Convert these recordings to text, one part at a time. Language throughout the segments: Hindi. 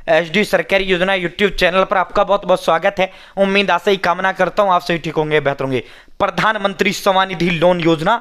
एचडी सरकारी योजना यूट्यूब चैनल पर आपका बहुत बहुत स्वागत है। उम्मीद आशा ही कामना करता हूं आप सभी ठीक होंगे, बेहतर होंगे। प्रधानमंत्री स्वनिधि लोन योजना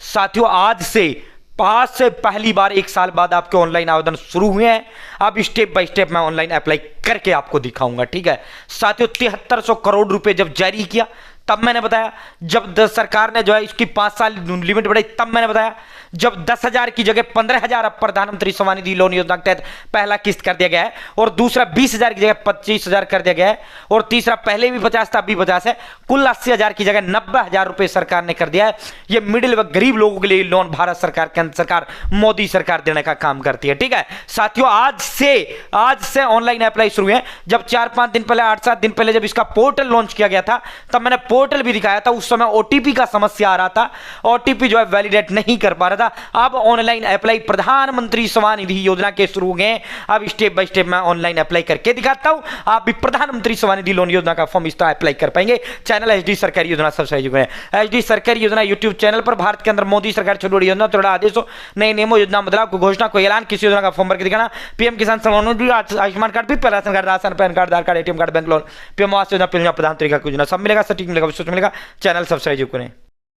साथियों आज से पहली बार 1 साल बाद आपके ऑनलाइन आवेदन शुरू हुए हैं। अब स्टेप बाय स्टेप मैं ऑनलाइन अप्लाई करके आपको दिखाऊंगा, ठीक है साथियों। 7300 करोड़ रुपए जब जारी किया तब मैंने बताया, जब सरकार ने जो है इसकी 5 साल लिमिट बढ़ाई तब मैंने बताया, जब 10,000 की जगह 15,000 अब प्रधानमंत्री स्वनिधि लोन योजना के तहत पहला किस्त कर दिया गया है, और दूसरा 20,000 की जगह 25,000 कर दिया गया है, और तीसरा पहले भी 50 था अभी 50 है, कुल 80,000 की जगह 90,000 रुपए सरकार ने कर दिया है। ये मिडिल व गरीब लोगों के लिए लोन भारत सरकार, केंद्र सरकार, मोदी सरकार देने का काम करती है, ठीक है साथियों। आज से ऑनलाइन अप्लाई शुरू है। जब 4-5 दिन पहले, 8-7 दिन पहले जब इसका पोर्टल लॉन्च किया गया था तब मैंने पोर्टल भी दिखाया था। उस समय ओटीपी का समस्या आ रहा था, ओटीपी जो है वैलिडेट नहीं कर पा रहा था। अब ऑनलाइन अप्लाई प्रधानमंत्री स्वनिधि योजना के शुरू हो गए। अब स्टेप बाय स्टेप मैं ऑनलाइन अप्लाई करके दिखाता हूं, आप भी प्रधानमंत्री स्वनिधि लोन योजना का फॉर्म इस तरह अप्लाई कर पाएंगे। चैनल एचडी सरकारी योजना सब्सक्राइब करें। एचडी सरकारी योजना यूट्यूब चैनल पर भारत के अंदर मोदी सरकार छोटी बड़ी योजना, थोड़ा आदेशों, नए नियमों, योजना बदलाव को, घोषणा को, ऐलान, किसी योजना का फॉर्म भर के दिखाना, PM Kisan Samman Nidhi, Ayushman card, PPL ration card, ration pan card, Aadhaar card, ATM card, bank loan, PM Awas Yojana, प्रधानमंत्री का योजना, सब मिलेगा, सटीक मिलेगा, विश्वास मिलेगा। चैनल सब्सक्राइब करें।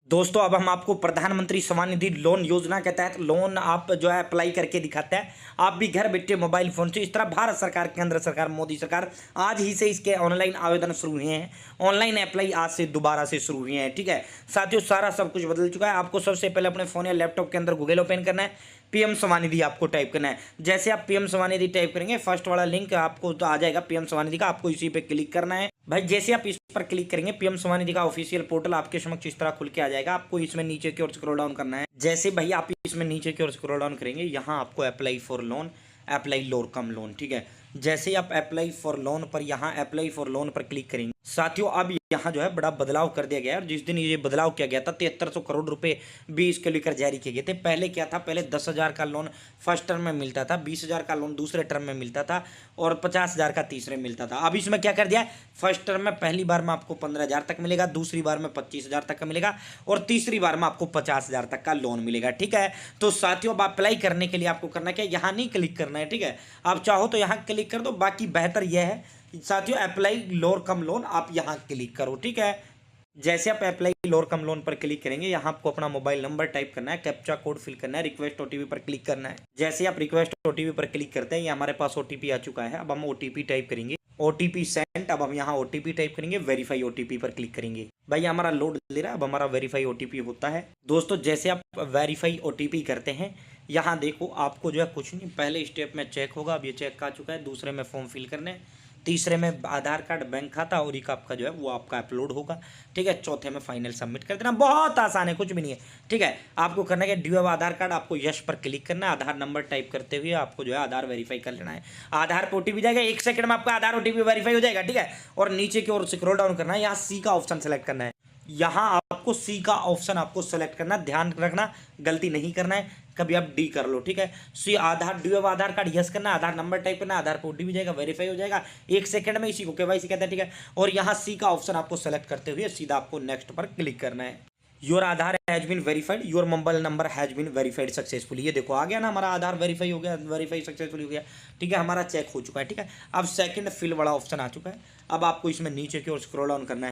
दोस्तों अब हम आपको प्रधानमंत्री स्वनिधि लोन योजना के तहत लोन आप जो है अप्लाई करके दिखाते हैं। आप भी घर बैठे मोबाइल फोन से इस तरह भारत सरकार, केंद्र सरकार, मोदी सरकार आज ही से इसके ऑनलाइन आवेदन शुरू हुए हैं। ऑनलाइन अप्लाई आज से दोबारा से शुरू हुए हैं, ठीक है साथियों। सारा सब कुछ बदल चुका है। आपको सबसे पहले अपने फोन या लैपटॉप के अंदर गूगल ओपन करना है, पीएम स्वनिधि आपको टाइप करना है। जैसे आप पीएम स्वनिधि टाइप करेंगे फर्स्ट वाला लिंक आपको तो आ जाएगा पीएम स्वनिधि का, आपको इसी पे क्लिक करना है भाई। जैसे आप इस पर क्लिक करेंगे पीएम स्वनिधि का ऑफिशियल पोर्टल आपके समक्ष इस तरह खुल के आ जाएगा। आपको इसमें नीचे की ओर स्क्रॉल डाउन करना है। जैसे भाई आप इसमें नीचे की ओर स्क्रॉल डाउन करेंगे, यहाँ आपको अप्लाई फॉर लोन, अप्लाई लोर कम लोन, ठीक है। जैसे आप अप्लाई फॉर लोन पर, यहाँ अप्लाई फॉर लोन पर क्लिक करेंगे साथियों, अब यहाँ जो है बड़ा बदलाव कर दिया गया है। और जिस दिन ये बदलाव किया गया था 7300 करोड़ रुपए भी इसके लेकर जारी किए गए थे। पहले क्या था, पहले 10,000 का लोन फर्स्ट टर्म में मिलता था, 20,000 का लोन दूसरे टर्म में मिलता था, और 50,000 का तीसरे में मिलता था। अब इसमें क्या कर दिया है, फर्स्ट टर्म में पहली बार में आपको 15,000 तक मिलेगा, दूसरी बार में 25,000 तक का मिलेगा, और तीसरी बार में आपको 50,000 तक का लोन मिलेगा, ठीक है। तो साथियों अब अप्लाई करने के लिए आपको करना क्या है, यहाँ नहीं क्लिक करना है, ठीक है। आप चाहो तो यहाँ क्लिक कर दो, बाकी बेहतर यह है साथियों अप्लाई लोर कम लोन आप यहाँ क्लिक करो, ठीक है। जैसे आप अप्लाई लोर कम लोन पर क्लिक करेंगे, यहाँ आपको अपना मोबाइल नंबर टाइप करना है, कैप्चा कोड फिल करना है, रिक्वेस्ट ओटीपी पर क्लिक करना है। जैसे आप रिक्वेस्ट ओटीपी पर क्लिक करते हैं, ये हमारे पास ओटीपी आ चुका है। अब हम ओटीपी टाइप करेंगे, ओटीपी सेंड। अब हम यहाँ ओटीपी टाइप करेंगे, वेरीफाई ओटीपी पर क्लिक करेंगे। भाई हमारा लोड ले रहा है, अब हमारा वेरीफाई ओटीपी होता है। दोस्तों जैसे आप वेरीफाई ओटीपी करते हैं, यहाँ देखो आपको जो है कुछ नहीं, पहले स्टेप में चेक होगा, अब ये चेक आ चुका है। दूसरे में फॉर्म फिल करने, तीसरे में आधार कार्ड, बैंक खाता, और एक आपका जो है वो आपका अपलोड होगा, ठीक है। चौथे में फाइनल सबमिट कर देना। बहुत आसान है, कुछ भी नहीं है, ठीक है। आपको करना है ड्यू आधार कार्ड, आपको यश पर क्लिक करना है। आधार नंबर टाइप करते हुए आपको जो है आधार वेरीफाई कर लेना है। आधार पर ओटीपी जाएगा, 1 सेकंड में आपका आधार ओटीपी वेरीफाई हो जाएगा, ठीक है। और नीचे की ओर स्क्रॉल डाउन करना है, यहाँ सी का ऑप्शन सेलेक्ट करना है। यहाँ आपको सी का ऑप्शन आपको सेलेक्ट करना, ध्यान रखना गलती नहीं करना है, कभी आप डी कर लो, ठीक है। सी आधार ड्यू आधार कार्ड यस करना, आधार नंबर टाइप करना, आधार पर ओटीपी जाएगा, वेरीफाई हो जाएगा 1 सेकंड में। इसी को केवाईसी कहते हैं, ठीक है। और यहाँ सी का ऑप्शन आपको सेलेक्ट करते हुए सीधा आपको नेक्स्ट पर क्लिक करना है। Your Aadhaar has been verified, your mobile number has been verified successfully. ये देखो आ गया ना, हमारा आधार वेरीफाई हो गया, वेरीफाई सक्सेसफुली हो गया, ठीक है। हमारा चेक हो चुका है, ठीक है। अब सेकंड फिल वाला ऑप्शन आ चुका है। अब आपको इसमें नीचे की ओर स्क्रॉल डाउन करना है।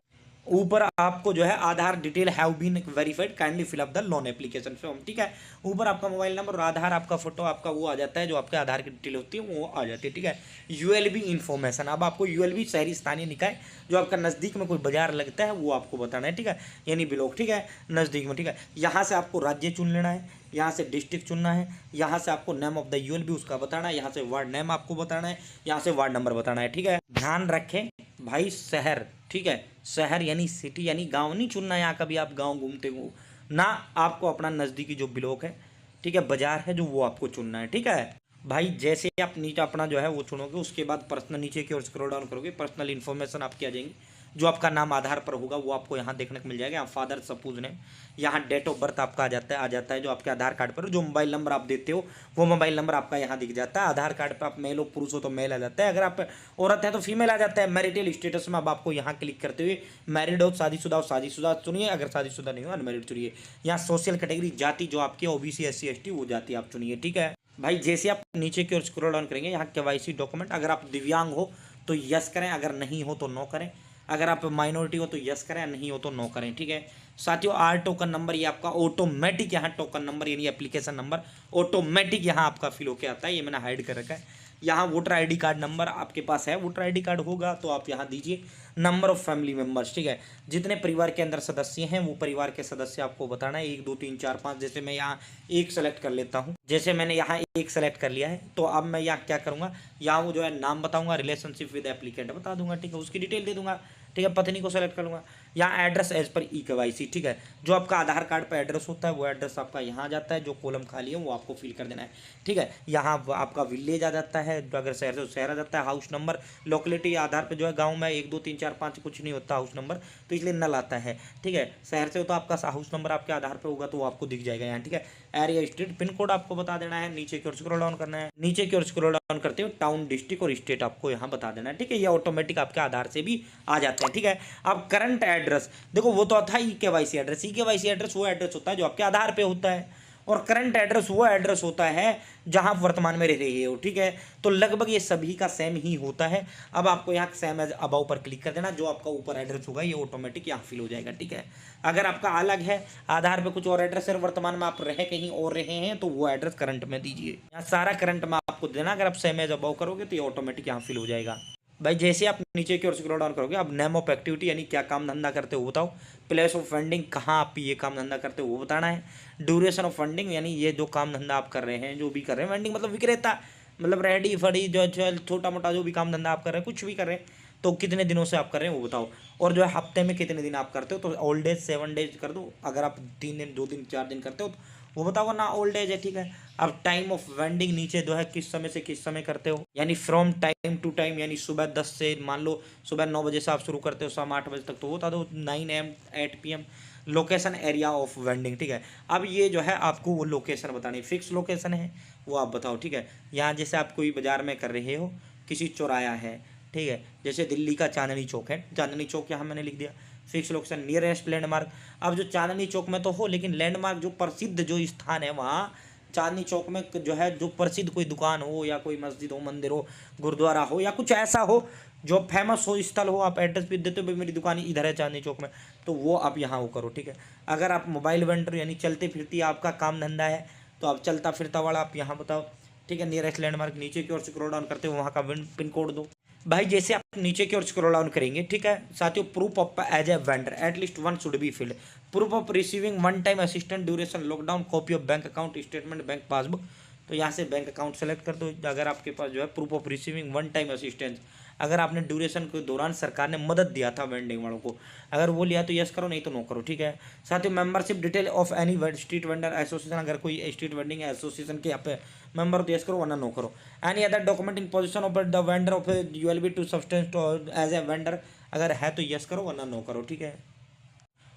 ऊपर आपको जो है Aadhaar detail have been verified, kindly fill up the loan application form, ठीक है। ऊपर आपका मोबाइल नंबर और आधार, आपका फोटो, आपका वो आ जाता है, जो आपके आधार की डिटेल होती है वो आ जाती है, ठीक है। यूएलबी इन्फॉर्मेशन, अब आपको यूएलबी शहरी स्थानीय निकाय जो आपका नज़दीक में कोई बाजार लगता है वो आपको बताना है, ठीक है। यानी ब्लॉक, ठीक है, नज़दीक में, ठीक है। यहाँ से आपको राज्य चुन लेना है, यहाँ से डिस्ट्रिक्ट चुनना है, यहाँ से आपको नेम ऑफ द यूएलबी उसका बताना है, यहाँ से वार्ड नेम आपको बताना है, यहाँ से वार्ड नंबर बताना है, ठीक है। ध्यान रखें भाई शहर, ठीक है, शहर यानी सिटी यानी गांव नहीं चुनना है। यहाँ कभी आप गांव घूमते हो ना, आपको अपना नज़दीकी जो ब्लॉक है, ठीक है, बाजार है, जो वो आपको चुनना है, ठीक है भाई। जैसे आप नीचे अपना जो है वो चुनोगे, उसके बाद पर्सनल नीचे की ओर स्क्रॉल डाउन करोगे, पर्सनल इन्फॉर्मेशन आपकी आ जाएंगी। जो आपका नाम आधार पर होगा वो आपको यहाँ देखने को मिल जाएगा। यहाँ फादर सपोज नेम, यहाँ डेट ऑफ बर्थ आपका आ जाता है जो आपके आधार कार्ड पर। जो मोबाइल नंबर आप देते हो वो मोबाइल नंबर आपका यहाँ दिख जाता है। आधार कार्ड पर आप मेल हो, पुरुष हो तो मेल आ जाता है, अगर आप औरत है तो फीमेल आ जाता है। मैरिटल स्टेटस में अब आपको यहाँ क्लिक करते हुए मैरिड हो, शादीशुदा चुनिए, अगर शादीशुदा नहीं हो अनमैरिड चुनिए। यहाँ सोशल कैटेगरी जाति जो आपकी ओबीसी SC ST वो जाति आप चुनिए, ठीक है। भाई जैसे आप नीचे की ओर स्क्रॉल डाउन करेंगे, यहाँ केवाईसी डॉक्यूमेंट, अगर आप दिव्यांग हो तो यस करें, अगर नहीं हो तो नो करें, अगर आप माइनॉरिटी हो तो यस करें, नहीं हो तो नो करें। ठीक है साथियों, आर टोकन नंबर ये आपका ऑटोमेटिक यहाँ टोकन नंबर यानी एप्लीकेशन नंबर ऑटोमेटिक यहाँ आपका फिल होकर आता है। ये मैंने हाइड कर रखा है। यहाँ वोटर आईडी कार्ड नंबर आपके पास है, वोटर आईडी कार्ड होगा तो आप यहाँ दीजिए। नंबर ऑफ फैमिली मेंबर्स, ठीक है, जितने परिवार के अंदर सदस्य हैं वो परिवार के सदस्य आपको बताना है, 1 2 3 4 5। जैसे मैं यहाँ एक सेलेक्ट कर लेता हूँ, जैसे मैंने यहाँ एक सेलेक्ट कर लिया है, तो अब मैं यहाँ क्या करूँगा, यहाँ वो जो है नाम बताऊँगा, रिलेशनशिप विद एप्लीकेंट बता दूंगा, ठीक है, उसकी डिटेल दे दूंगा। ठीक है, पत्नी को सेलेक्ट कर लूँगा। यहाँ address as per e KYC, ठीक है, जो आपका आधार कार्ड पर एड्रेस होता है वो एड्रेस आपका यहाँ आ जाता है, जो कॉलम खाली है वो आपको फिल कर देना है। ठीक है, यहाँ आपका विलेज आ जाता है, अगर शहर से शहर आ जाता है, हाउस नंबर, लोकेलिटी आधार पे जो है गांव में 1 2 3 4 5 कुछ नहीं होता हाउस नंबर, तो इसलिए नल आता है। ठीक है, शहर से हो तो आपका हाउस नंबर आपके आधार पे होगा तो वो आपको दिख जाएगा यहाँ। ठीक है, एरिया स्टेट पिन कोड आपको बता देना है, नीचे की ओर स्क्रॉल डाउन करना है, नीचे की ओर स्क्रॉल डाउन करते हो टाउन डिस्ट्रिक्ट और स्टेट आपको यहाँ बता देना है। ठीक है, ये ऑटोमेटिक आपके आधार से भी आ जाते हैं। ठीक है, अब करंट एड्रेस देखो, वो तो था e KYC address, e KYC address वो एड्रेस होता है जो आपके आधार पे होता है, और करंट एड्रेस वो एड्रेस होता है जहां आप वर्तमान में रह रहे हो। ठीक है, तो लगभग ये सभी का सेम ही होता है। अब आपको यहाँ सेम एज अबाउ पर क्लिक कर देना, जो आपका ऊपर एड्रेस होगा ये ऑटोमेटिक यहाँ फिल हो जाएगा। ठीक है, अगर आपका अलग है, आधार पे कुछ और एड्रेस है, वर्तमान में आप रहे कहीं और रहे हैं, तो वो एड्रेस करंट में दीजिए। यहाँ सारा करंट में आपको देना, अगर आप सेम एज अबाउ करोगे तो ये ऑटोमेटिक यहाँ फिल हो जाएगा। भाई जैसे आप नीचे की ओर स्क्रॉल डाउन करोगे, अब नेम ऑफ एक्टिविटी यानी क्या काम धंधा करते हो वो बताओ, प्लेस ऑफ फंडिंग कहाँ आप ये काम धंधा करते हो वो बताना है, ड्यूरेशन ऑफ फंडिंग यानी ये जो काम धंधा आप कर रहे हैं, जो भी कर रहे हैं, वेंडिंग मतलब विक्रेता, मतलब रेडी फड़ी जो छोटा मोटा जो भी काम धंधा आप कर रहे हैं, कुछ भी कर रहे हैं, तो कितने दिनों से आप कर रहे हैं वो बताओ, और जो है हफ्ते में कितने दिन आप करते हो, तो ओल्ड एज 7 डेज कर दो, अगर आप 3 दिन 2 दिन 4 दिन करते हो तो वो बताओ ना ओल्ड एज है। ठीक है, अब टाइम ऑफ वेंडिंग नीचे जो है किस समय से किस समय करते हो, यानी फ्रॉम टाइम टू टाइम, यानी सुबह 10 से मान लो सुबह 9 बजे से आप शुरू करते हो शाम 8 बजे तक, तो वो बता दो 9 AM 8 PM। Location area of vending, ठीक है, अब ये जो है आपको वो लोकेशन बतानी, फिक्स लोकेशन है वो आप बताओ। ठीक है, यहाँ जैसे आप कोई बाजार में कर रहे हो, किसी चौराया है, ठीक है, जैसे दिल्ली का चांदनी चौक है, चांदनी चौक यहाँ मैंने लिख दिया, फिक्स लोकेशन नियरेस्ट लैंडमार्क। अब जो चांदनी चौक में तो हो, लेकिन लैंडमार्क जो प्रसिद्ध जो स्थान है वहाँ चांदनी चौक में जो है, जो प्रसिद्ध कोई दुकान हो या कोई मस्जिद हो, मंदिर हो, गुरुद्वारा हो, या कुछ ऐसा हो जो फेमस हो, स्थल हो, आप एड्रेस भी देते हो भाई मेरी दुकान इधर है चांदनी चौक में, तो वो आप यहाँ वो करो। ठीक है, अगर आप मोबाइल वेंडर यानी चलते फिरती आपका काम धंधा है, तो आप चलता फिरता वाला आप यहाँ बताओ। ठीक है, नियरेस्ट लैंडमार्क नीचे की ओर स्क्रॉल डाउन करते हो, वहाँ का पिन कोड दो। भाई जैसे आप नीचे की ओर स्क्रॉल डाउन करेंगे, ठीक है साथियों, proof of as a vendor at least 1 should be filled, proof of receiving 1 time assistant duration lockdown, copy of bank account statement bank passbook, तो यहाँ से बैंक अकाउंट सेलेक्ट कर दो। अगर आपके पास जो है proof of receiving 1 time assistance, अगर आपने ड्यूरेशन के दौरान सरकार ने मदद दिया था वेंडिंग वालों को, अगर वो लिया तो यस करो, नहीं तो नो करो। ठीक है, साथ ही membership detail of any street vendor association, अगर कोई स्ट्रीट वेंडिंग एसोसिएशन के यहाँ पे मेंबर तो यस करो, वरना नो करो। Any other document in position of the vendor of ULB to substance as a vendor, अगर है तो यस करो, वरना नो करो। ठीक है,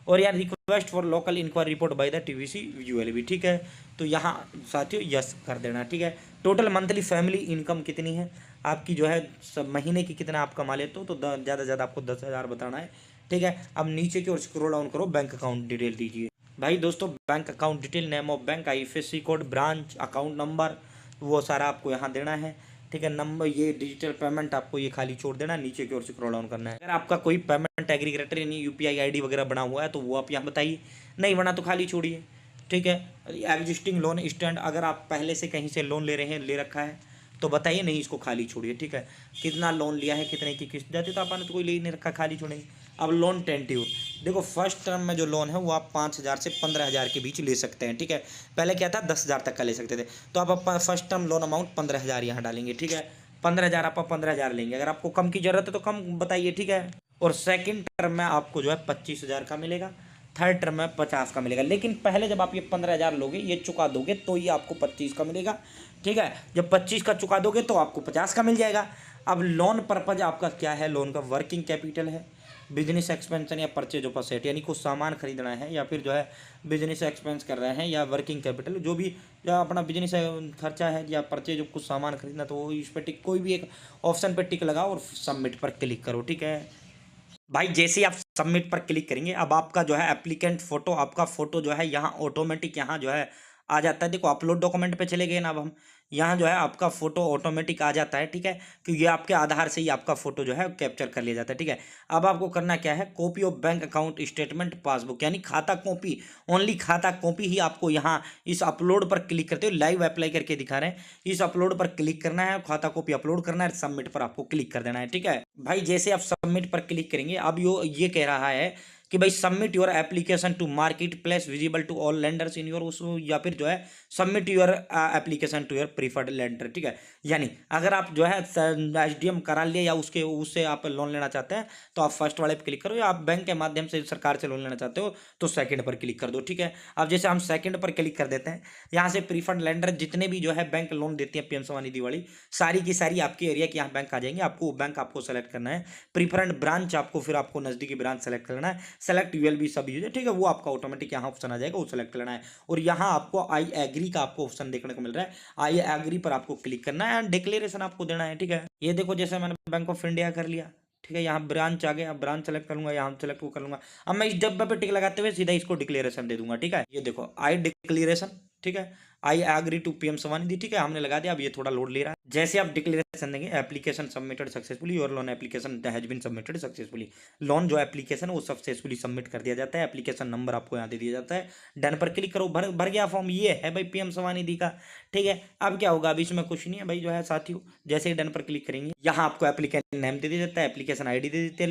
और यार request for local inquiry report by the TVC ULB, ठीक है, तो यहाँ साथियों यस कर देना। ठीक है, टोटल मंथली फैमिली इनकम कितनी है आपकी, जो है सब महीने की कितना आप कमा लेते हो, तो ज़्यादा से ज़्यादा आपको 10,000 बताना है। ठीक है, अब नीचे की ओर स्क्रॉल डाउन करो, बैंक अकाउंट डिटेल दीजिए। भाई दोस्तों, bank account detail, name of bank, IFSC code, branch, account number, वो सारा आपको यहाँ देना है। ठीक है, नंबर, ये डिजिटल पेमेंट आपको ये खाली छोड़ देना, नीचे की ओर स्क्रॉल डाउन करना है। अगर आपका कोई पेमेंट एग्रीगेटर यानी UPI ID वगैरह बना हुआ है तो वो आप यहाँ बताइए, नहीं बना तो खाली छोड़िए। ठीक है, एग्जिस्टिंग लोन स्टैंड, अगर आप पहले से कहीं से लोन ले रहे हैं, ले रखा है तो बताइए, नहीं इसको खाली छोड़िए। ठीक है, कितना लोन लिया है, कितने की किस्त जाती, तो आपने तो कोई ले नहीं रखा, खाली छोड़ेंगे। अब लोन टेंटिव, देखो फर्स्ट टर्म में जो लोन है वो आप 5,000 से 15,000 के बीच ले सकते हैं। ठीक है, पहले क्या था 10,000 तक का ले सकते थे, तो आप फर्स्ट टर्म लोन अमाउंट 15,000 यहाँ डालेंगे। ठीक है, 15,000 आप 15,000 लेंगे, अगर आपको कम की जरूरत है तो कम बताइए। ठीक है, और सेकंड टर्म में आपको जो है 25,000 का मिलेगा, थर्ड टर्म में 50 का मिलेगा, लेकिन पहले जब आप ये 15,000 लोगे, ये चुका दोगे तो ये आपको 25 का मिलेगा। ठीक है, जब 25 का चुका दोगे तो आपको 50 का मिल जाएगा। अब लोन पर्पज आपका क्या है, लोन का वर्किंग कैपिटल है, बिजनेस एक्सपेंशन या परचेज ऑफ असेट, यानी कुछ सामान खरीदना है या फिर जो है बिजनेस एक्सपेंस कर रहे हैं, या वर्किंग कैपिटल जो भी जो अपना बिजनेस खर्चा है, या परचेज ऑफ कुछ सामान खरीदना, तो इस पर टिक, कोई भी एक ऑप्शन पर टिक लगाओ और सबमिट पर क्लिक करो। ठीक है भाई, जैसे ही आप सबमिट पर क्लिक करेंगे, अब आपका जो है एप्लीकेंट फोटो, आपका फोटो जो है यहाँ ऑटोमेटिक यहाँ जो है आ जाता है। देखो अपलोड डॉक्यूमेंट पे चले गए ना, अब हम यहाँ जो है आपका फोटो ऑटोमेटिक आ जाता है, ठीक है, क्योंकि ये आपके आधार से ही आपका फोटो जो है कैप्चर कर लिया जाता है, ठीक है। अब आपको करना क्या है, copy of bank account statement passbook यानी खाता कॉपी, ओनली खाता कॉपी ही आपको यहाँ इस अपलोड पर क्लिक करते हो, लाइव अप्लाई करके दिखा रहे हैं, इस अपलोड पर क्लिक करना है, खाता कॉपी अपलोड करना है, सबमिट पर आपको क्लिक कर देना है, ठीक है भाई। जैसे आप सबमिट पर क्लिक करेंगे, अब ये कह रहा है कि भाई submit your application to market place visible to all lenders in your, उसको या फिर जो है submit your application to your preferred lender, ठीक है। यानी अगर आप जो है एसडीएम करा लिया या उससे आप लोन लेना चाहते हैं तो आप फर्स्ट वाले पे क्लिक करो, या आप बैंक के माध्यम से सरकार से लोन लेना चाहते हो तो सेकंड पर क्लिक कर दो, ठीक है। अब जैसे हम सेकंड पर क्लिक कर देते हैं, यहाँ से प्रीफर्ड लेंडर जितने भी जो है बैंक लोन देती है पीएम स्वनिधि वाली, सारी की सारी आपके एरिया के यहाँ बैंक आ जाएंगे। आपको बैंक आपको सेलेक्ट करना है, प्रीफर्ड ब्रांच आपको फिर आपको नजदीकी ब्रांच सेलेक्ट करना है, सेलेक्ट यूएलबी सब यूज है, ठीक है, वो आपका ऑटोमेटिक यहाँ ऑप्शन आ जाएगा, वो सेलेक्ट करना है। और यहाँ आपको आई एग्री का आपको ऑप्शन देखने को मिल रहा है, आई एग्री पर आपको क्लिक करना है, डिक्लेरेशन आपको देना है, ठीक है। ये देखो जैसे मैंने बैंक ऑफ इंडिया कर लिया, ठीक है, यहाँ ब्रांच आ गया, ब्रांच सेलेक्ट कर लूंगा, यहाँ सेलेक्ट कर लूंगा। अब मैं इस डब्बे पे टिक लगाते हुए सीधा इसको डिक्लेरेशन दे दूंगा, ठीक है। ये देखो आई डिक्लेरेशन, ठीक है, I agree to PM Svanidhi, ठीक है, हमने लगा दिया। अब ये थोड़ा लोड ले रहा है। जैसे आप डिक्लेरेशन देंगे, application submitted successfully, your loan application has been submitted successfully, loan जो एप्लीकेशन है वो सक्सेसफुली सबमिट कर दिया जाता है, एप्लीकेशन नंबर आपको यहाँ दे दिया जाता है, डन पर क्लिक करो, भर गया फॉर्म। ये है भाई पीएम स्वनिधि का, ठीक है। अब क्या होगा, अभी इसमें कुछ नहीं है भाई जो है साथियों, जैसे ही डन पर क्लिक करेंगे यहाँ आपको एप्लीकेशन नेम दे दिया जाता है, एप्लीकेशन आईडी दे देते हैं,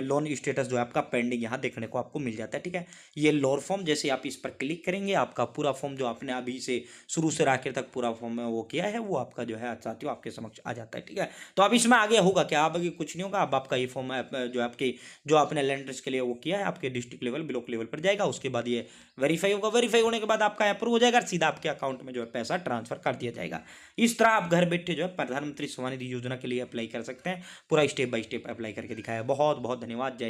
लोन स्टेटस जो है आपका पेंडिंग यहाँ देखने को आपको मिल जाता है, ठीक है। ये लोन फॉर्म जैसे आप इस पर क्लिक करेंगे, आपका पूरा फॉर्म जो आपने अभी से शुरू से आखिर तक पूरा फॉर्म में वो किया है वो आपका जो है साथियों आपके समक्ष आ जाता है, ठीक है। तो अब इसमें आगे होगा क्या, अब आगे कुछ नहीं होगा। अब आपका ये फॉर्म जो आपके जो आपने लेंडर्स के लिए वो किया है आपके डिस्ट्रिक्ट लेवल ब्लॉक लेवल पर जाएगा, उसके बाद ये वेरीफाई होगा, वेरीफाई होने के बाद आपका अप्रूव हो जाएगा, सीधा आपके अकाउंट में जो है पैसा ट्रांसफर कर दिया जाएगा। इस तरह आप घर बैठे जो है प्रधानमंत्री स्वनिधि योजना के लिए अप्लाई कर सकते हैं, पूरा स्टेप बाय स्टेप अप्लाई करके दिखाया है। बहुत बहुत धन्यवाद। जय